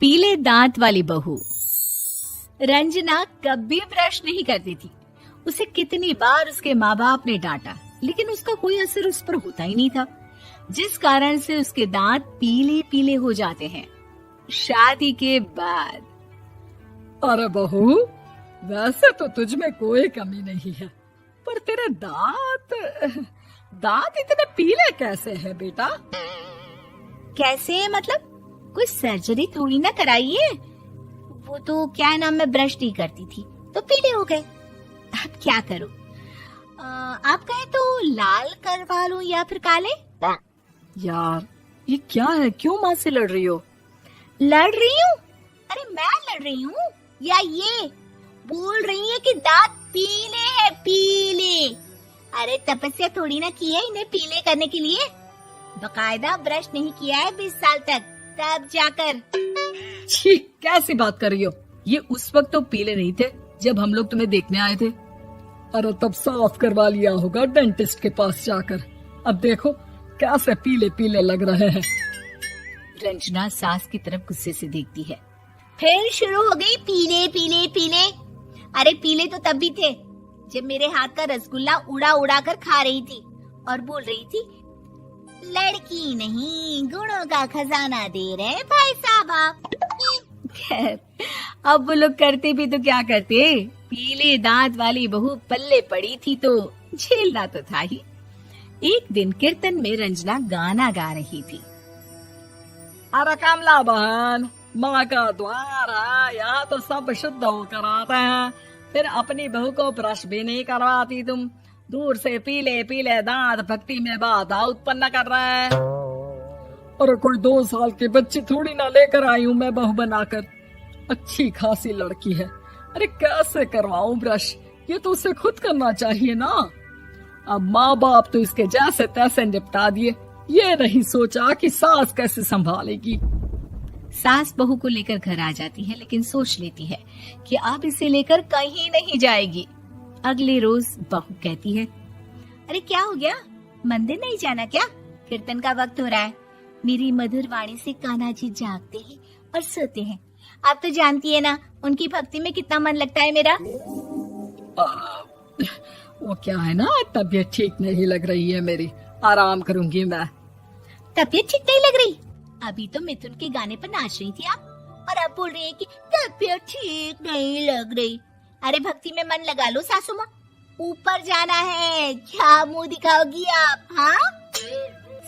पीले दांत वाली बहू। रंजना कभी ब्रश नहीं करती थी। उसे कितनी बार उसके माँ बाप ने डांटा, लेकिन उसका कोई असर उस पर होता ही नहीं था, जिस कारण से उसके दांत पीले पीले हो जाते हैं। शादी के बाद। अरे बहू, वैसे तो तुझ में कोई कमी नहीं है, पर तेरे दांत इतने पीले कैसे हैं बेटा? कैसे मतलब? कोई सर्जरी थोड़ी ना कराई है। वो तो क्या नाम, मैं ब्रश नहीं करती थी तो पीले हो गए। अब क्या करूं? आप कहे तो लाल करवा लूं या फिर काले? यार ये क्या है, क्यों माँ से लड़ रही हो? लड़ रही हूँ? अरे मैं लड़ रही हूँ या ये बोल रही है कि दांत पीले हैं, पीले। अरे तपस्या थोड़ी ना की है इन्हें पीले करने के लिए। बकायदा ब्रश नहीं किया है 20 साल तक, तब जाकर। छी, कैसी बात कर रही हो? ये उस वक्त तो पीले नहीं थे जब हम लोग तुम्हें देखने आए थे। अरे तब साफ करवा लिया होगा डेंटिस्ट के पास जाकर। अब देखो कैसे पीले पीले लग रहे हैं। रंजना सास की तरफ गुस्से से देखती है। फिर शुरू हो गई पीले पीले पीले। अरे पीले तो तब भी थे जब मेरे हाथ का रसगुल्ला उड़ा उड़ा कर खा रही थी और बोल रही थी, लड़की नहीं गुणों का खजाना दे रहे भाई साहब। खैर, अब वो लोग करते भी तो क्या करते, पीले दांत वाली बहू पल्ले पड़ी थी तो झेलना तो था ही। एक दिन कीर्तन में रंजना गाना गा रही थी। अरे कमला बहन, माँ का द्वार है, यहाँ तो सब शुद्ध होकर आते हैं, फिर अपनी बहू को ब्रश भी नहीं करवाती तुम। दूर से पीले पीले दांत भक्ति में बाधा उत्पन्न कर रहे हैं। अरे कोई 2 साल के बच्चे थोड़ी ना लेकर आई हूँ मैं बहू बनाकर। अच्छी खासी लड़की है, अरे कैसे करवाऊं ब्रश? ये तो उसे खुद करना चाहिए ना। अब माँ बाप तो इसके जैसे तैसे निपटा दिए, ये नहीं सोचा कि सास कैसे संभालेगी। सास बहू को लेकर घर आ जाती है, लेकिन सोच लेती है कि अब इसे लेकर कहीं नहीं जाएगी। अगले रोज बहू कहती है, अरे क्या हो गया, मंदिर नहीं जाना क्या? कीर्तन का वक्त हो रहा है। मेरी मधुर वाणी से कान्हा जी जागते हैं और सोते हैं। आप तो जानती है ना उनकी भक्ति में कितना मन लगता है मेरा। वो क्या है ना, तबीयत ठीक नहीं लग रही है मेरी, आराम करूंगी मैं। तबीयत ठीक नहीं लग रही? अभी तो मिथुन के गाने पर नाच रही थी आप, और अब बोल रही है कि तबीयत ठीक नहीं लग रही। अरे भक्ति में मन लगा लो सासू माँ, ऊपर जाना है, क्या मुंह दिखाओगी आप? हाँ?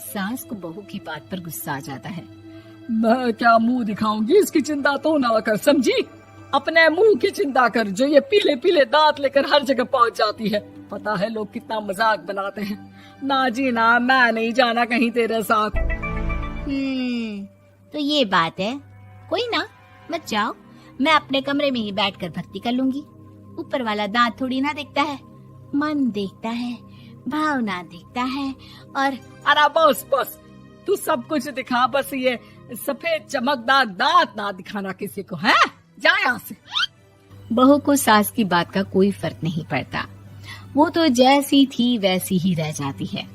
सास को बहू की बात पर गुस्सा आ जाता है। मैं क्या मुंह दिखाऊंगी, इसकी चिंता तो ना कर, समझी? अपने मुंह की चिंता कर, जो ये पीले पीले दांत लेकर हर जगह पहुंच जाती है। पता है लोग कितना मजाक बनाते हैं। ना जी ना, मैं नहीं जाना कहीं तेरे साथ। तो ये बात है। कोई ना, मत जाओ, मैं अपने कमरे में ही बैठकर भक्ति कर लूंगी। ऊपर वाला दांत थोड़ी ना देखता है, मन देखता है, भावना देखता है। और अरे बस बस, तू सब कुछ दिखा, बस ये सफेद चमकदार दांत ना दिखाना किसी को, है? जा यहाँ से। बहू को सास की बात का कोई फर्क नहीं पड़ता, वो तो जैसी थी वैसी ही रह जाती है।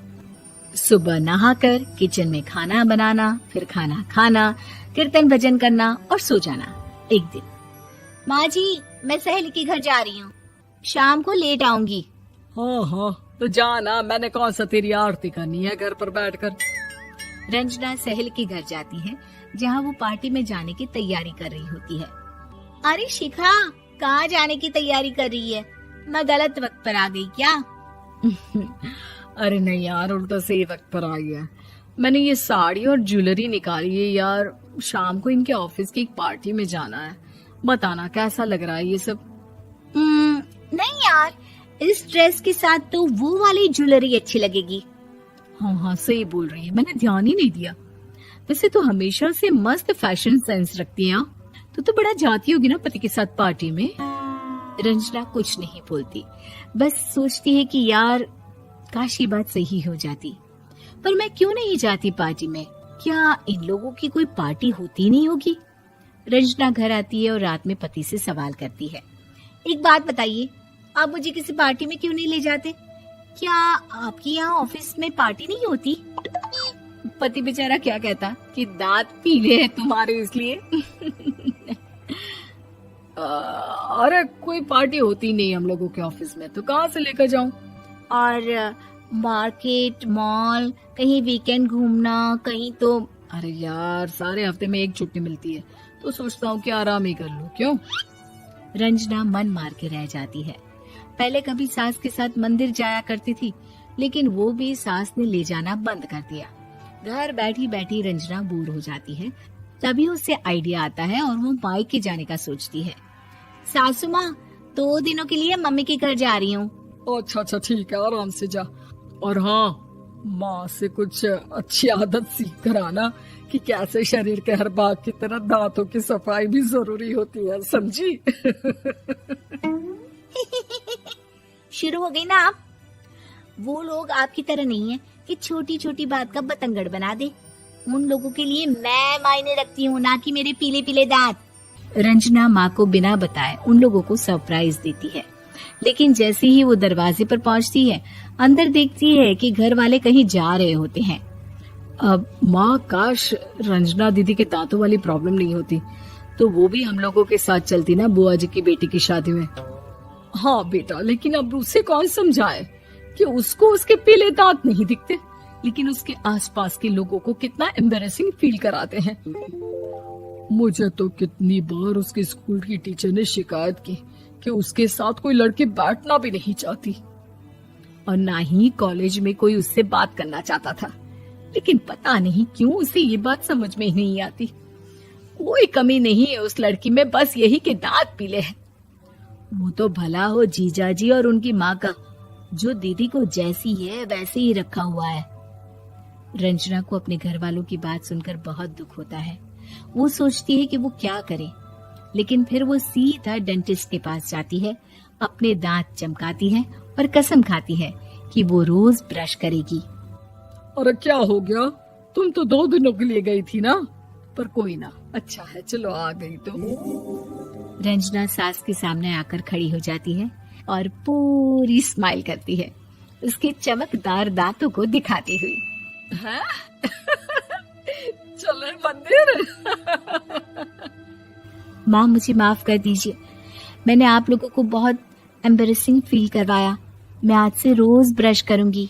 सुबह नहाकर किचन में खाना बनाना, फिर खाना खाना, कीर्तन भजन करना और सो जाना। एक दिन, माँ जी मैं सहेली के घर जा रही हूँ, शाम को लेट आऊंगी। हाँ, तो जाना, मैंने कौन सा तेरी आरती करनी है घर पर बैठकर। रंजना सहेली के घर जाती है, जहाँ वो पार्टी में जाने की तैयारी कर रही होती है। अरे शिखा, कहाँ जाने की तैयारी कर रही है? मैं गलत वक्त पर आ गई क्या? अरे नहीं यार, उल्टा सही वक्त पर आई है। मैंने ये साड़ी और ज्वेलरी निकाली है यार, शाम को इनके ऑफिस की एक पार्टी में जाना है। बताना कैसा लग रहा है ये सब? नहीं यार, इस ड्रेस के साथ तो वो वाली ज्वेलरी अच्छी लगेगी। हाँ, सही बोल रही है, मैंने ध्यान ही नहीं दिया। वैसे तो हमेशा से मस्त फैशन सेंस रखती है। तो बड़ा जाती होगी ना पति के साथ पार्टी में। रंजना कुछ नहीं बोलती, बस सोचती है कि यार काश ये बात सही हो जाती, पर मैं क्यों नहीं जाती पार्टी में? क्या इन लोगों की कोई पार्टी होती नहीं होगी? रंजना घर आती है और रात में पति से सवाल करती है, एक बात बताइए, आप मुझे किसी पार्टी में क्यों नहीं ले जाते? क्या आपकी यहाँ ऑफिस में पार्टी नहीं होती? पति बेचारा क्या कहता कि दांत पीले हैं तुम्हारे इसलिए। अरे कोई पार्टी होती नहीं हम लोगों के ऑफिस में, तो कहाँ से लेकर जाऊं? और मार्केट, मॉल, कहीं वीकेंड घूमना, कहीं तो। अरे यार सारे हफ्ते में एक छुट्टी मिलती है, तो सोचता हूँ कि आराम ही कर लूं। क्यों? रंजना मन मार के रह जाती है। पहले कभी सास के साथ मंदिर जाया करती थी, लेकिन वो भी सास ने ले जाना बंद कर दिया। घर बैठी बैठी रंजना बोर हो जाती है। तभी उससे आइडिया आता है और वो मायके जाने का सोचती है। सासू माँ, 2 दिनों के लिए मम्मी के घर जा रही हूँ। अच्छा अच्छा ठीक है, आराम से जा। और हाँ, माँ से कुछ अच्छी आदत सीख कर आना कि कैसे शरीर के हर भाग की तरह दांतों की सफाई भी जरूरी होती है, समझी? शुरू हो गई ना आप। वो लोग आपकी तरह नहीं है कि छोटी छोटी बात का बतंगड़ बना दे। उन लोगों के लिए मैं मायने रखती हूँ, ना कि मेरे पीले पीले दांत। रंजना माँ को बिना बताए उन लोगों को सरप्राइज देती है, लेकिन जैसे ही वो दरवाजे पर पहुँचती है, अंदर देखती है कि घर वाले कहीं जा रहे होते हैं। अब माँ, काश रंजना दीदी के दांतों वाली प्रॉब्लम नहीं होती, तो वो भी हम लोगों के साथ चलती ना बुआ जी की बेटी की शादी में। हाँ बेटा, लेकिन अब उसे कौन समझाए कि उसको उसके पीले दांत नहीं दिखते, लेकिन उसके आसपास के लोगों को कितना एम्बैरेसिंग फील कराते हैं। मुझे तो कितनी बार उसके स्कूल की टीचर ने शिकायत की कि उसके साथ कोई लड़की बैठना भी नहीं चाहती, और ना ही कॉलेज में कोई उससे बात करना चाहता था। लेकिन पता नहीं क्यों उसे ये बात समझ में ही नहीं आती। कोई कमी नहीं है उस लड़की में, बस यही कि दांत पीले हैं। वो तो भला हो जीजा जी और उनकी माँ का, जो दीदी को जैसी है वैसे ही रखा हुआ है। रंजना को अपने घर वालों की बात सुनकर बहुत दुख होता है। वो सोचती है कि वो क्या करे, लेकिन फिर वो सीधा डेंटिस्ट के पास जाती है, अपने दांत चमकाती है और कसम खाती है कि वो रोज ब्रश करेगी। अरे क्या हो गया? तुम तो 2 दिनों के लिए गई थी ना, पर कोई ना, अच्छा है, चलो आ गई तो। रंजना सास के सामने आकर खड़ी हो जाती है और पूरी स्माइल करती है, उसके चमकदार दांतों को दिखाती हुई। है? चले मंदिर? माँ, मुझे माफ कर दीजिए, मैंने आप लोगों को बहुत एम्बैरेसिंग फील करवाया। मैं आज से रोज ब्रश करूंगी।